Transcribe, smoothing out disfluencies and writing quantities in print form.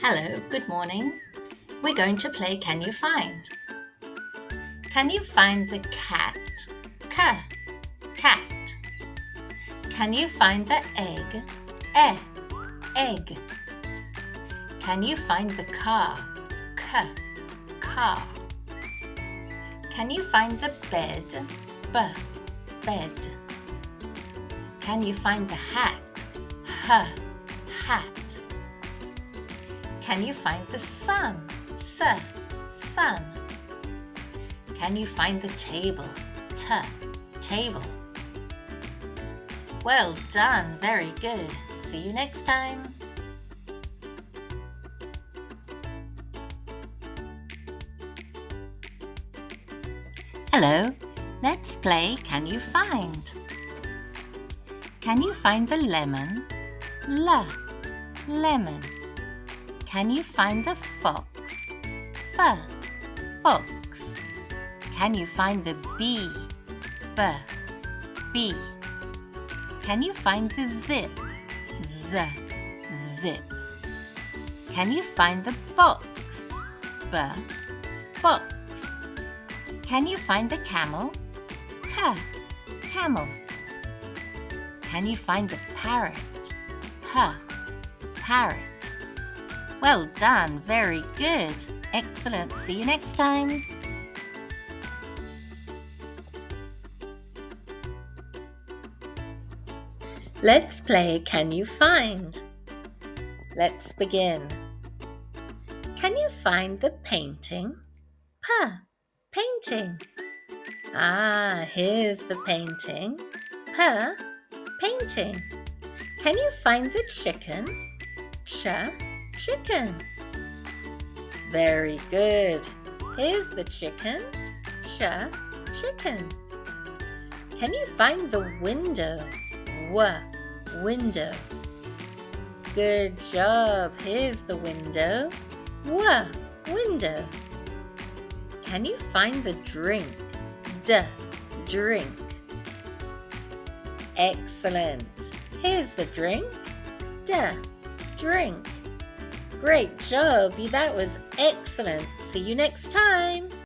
Hello, good morning. We're going to play Can You Find? Can you find the cat? Cat. Can you find the egg? Egg. Can you find the car? Car. Can you find the bed? Bed. Can you find the hat? Hat. Can you find the sun? Sun. Can you find the table? Table. Well done, very good. See you next time. Hello, let's play Can You Find? Can you find the lemon? Lemon. Can you find the fox? Fox. Can you find the bee? Bee. Can you find the zip? Zip. Can you find the box? Box. Can you find the camel? Camel. Can you find the parrot? Parrot. Well done, very good. Excellent. See you next time. Let's play Can You Find? Let's begin. Can you find the painting? Painting. Here's the painting. Painting. Can you find the chicken? Chicken. Very good. Here's the chicken. Chicken. Can you find the window? Window. Good job. Here's the window. Window. Can you find the drink? Drink. Excellent. Here's the drink. Drink. Great job. That was excellent. See you next time.